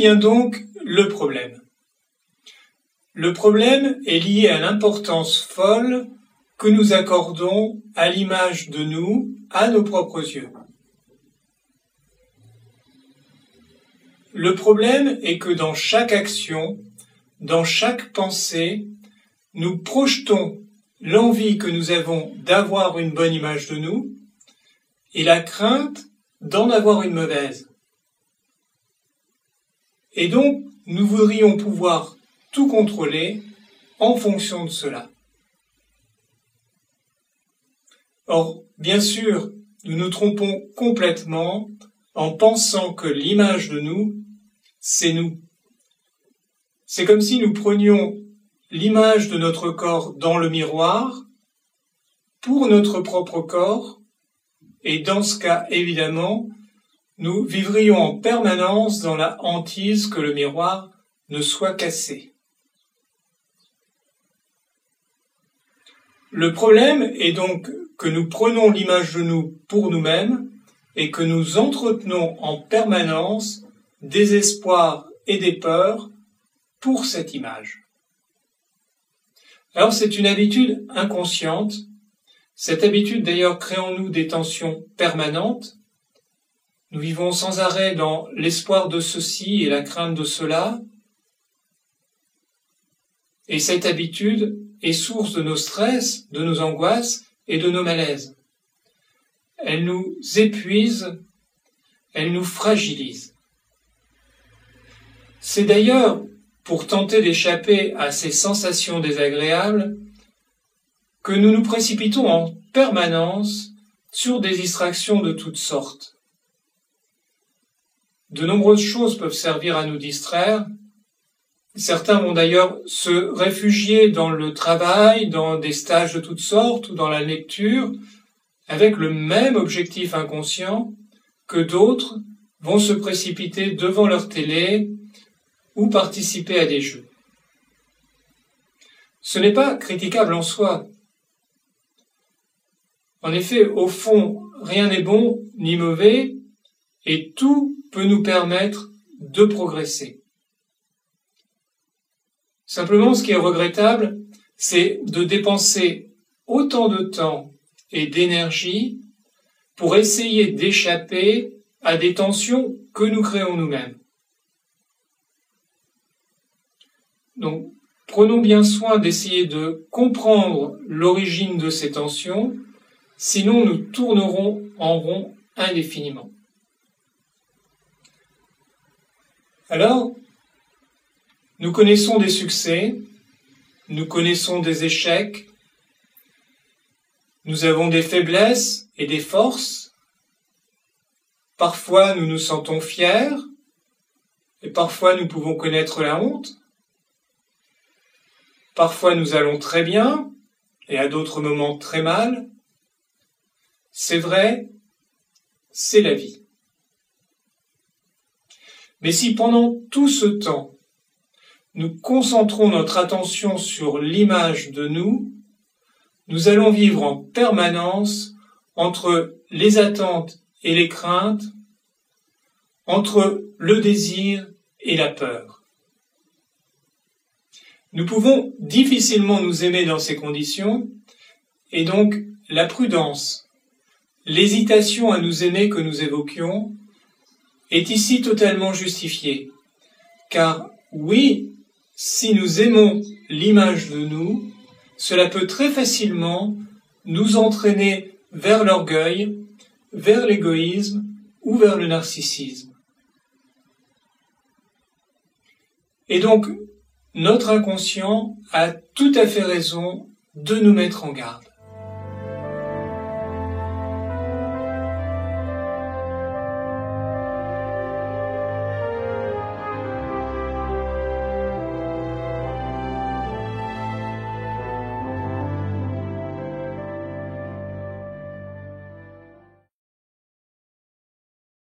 vient donc le problème? Le problème est lié à l'importance folle que nous accordons à l'image de nous, à nos propres yeux. Le problème est que dans chaque action, dans chaque pensée, nous projetons l'envie que nous avons d'avoir une bonne image de nous et la crainte d'en avoir une mauvaise. Et donc, nous voudrions pouvoir tout contrôler en fonction de cela. Or, bien sûr, nous nous trompons complètement en pensant que l'image de nous, c'est nous. C'est comme si nous prenions l'image de notre corps dans le miroir pour notre propre corps, et dans ce cas, évidemment, nous vivrions en permanence dans la hantise que le miroir ne soit cassé. Le problème est donc que nous prenons l'image de nous pour nous-mêmes et que nous entretenons en permanence des espoirs et des peurs pour cette image. Alors c'est une habitude inconsciente. Cette habitude d'ailleurs crée en nous des tensions permanentes. Nous vivons sans arrêt dans l'espoir de ceci et la crainte de cela. Et cette habitude est source de nos stress, de nos angoisses et de nos malaises. Elle nous épuise, elle nous fragilise. C'est d'ailleurs pour tenter d'échapper à ces sensations désagréables que nous nous précipitons en permanence sur des distractions de toutes sortes. De nombreuses choses peuvent servir à nous distraire. Certains vont d'ailleurs se réfugier dans le travail, dans des stages de toutes sortes ou dans la lecture, avec le même objectif inconscient, que d'autres vont se précipiter devant leur télé ou participer à des jeux. Ce n'est pas critiquable en soi. En effet, au fond, rien n'est bon ni mauvais, et tout peut nous permettre de progresser. Simplement, ce qui est regrettable, c'est de dépenser autant de temps et d'énergie pour essayer d'échapper à des tensions que nous créons nous-mêmes. Donc, prenons bien soin d'essayer de comprendre l'origine de ces tensions, sinon nous tournerons en rond indéfiniment. Alors, nous connaissons des succès, nous connaissons des échecs, nous avons des faiblesses et des forces. Parfois, nous nous sentons fiers, et parfois nous pouvons connaître la honte. Parfois, nous allons très bien, et à d'autres moments très mal. C'est vrai, c'est la vie. Mais si pendant tout ce temps, nous concentrons notre attention sur l'image de nous, nous allons vivre en permanence entre les attentes et les craintes, entre le désir et la peur. Nous pouvons difficilement nous aimer dans ces conditions, et donc la prudence, l'hésitation à nous aimer que nous évoquions, est ici totalement justifiée. Car oui, si nous aimons l'image de nous, cela peut très facilement nous entraîner vers l'orgueil, vers l'égoïsme ou vers le narcissisme. Et donc, notre inconscient a tout à fait raison de nous mettre en garde.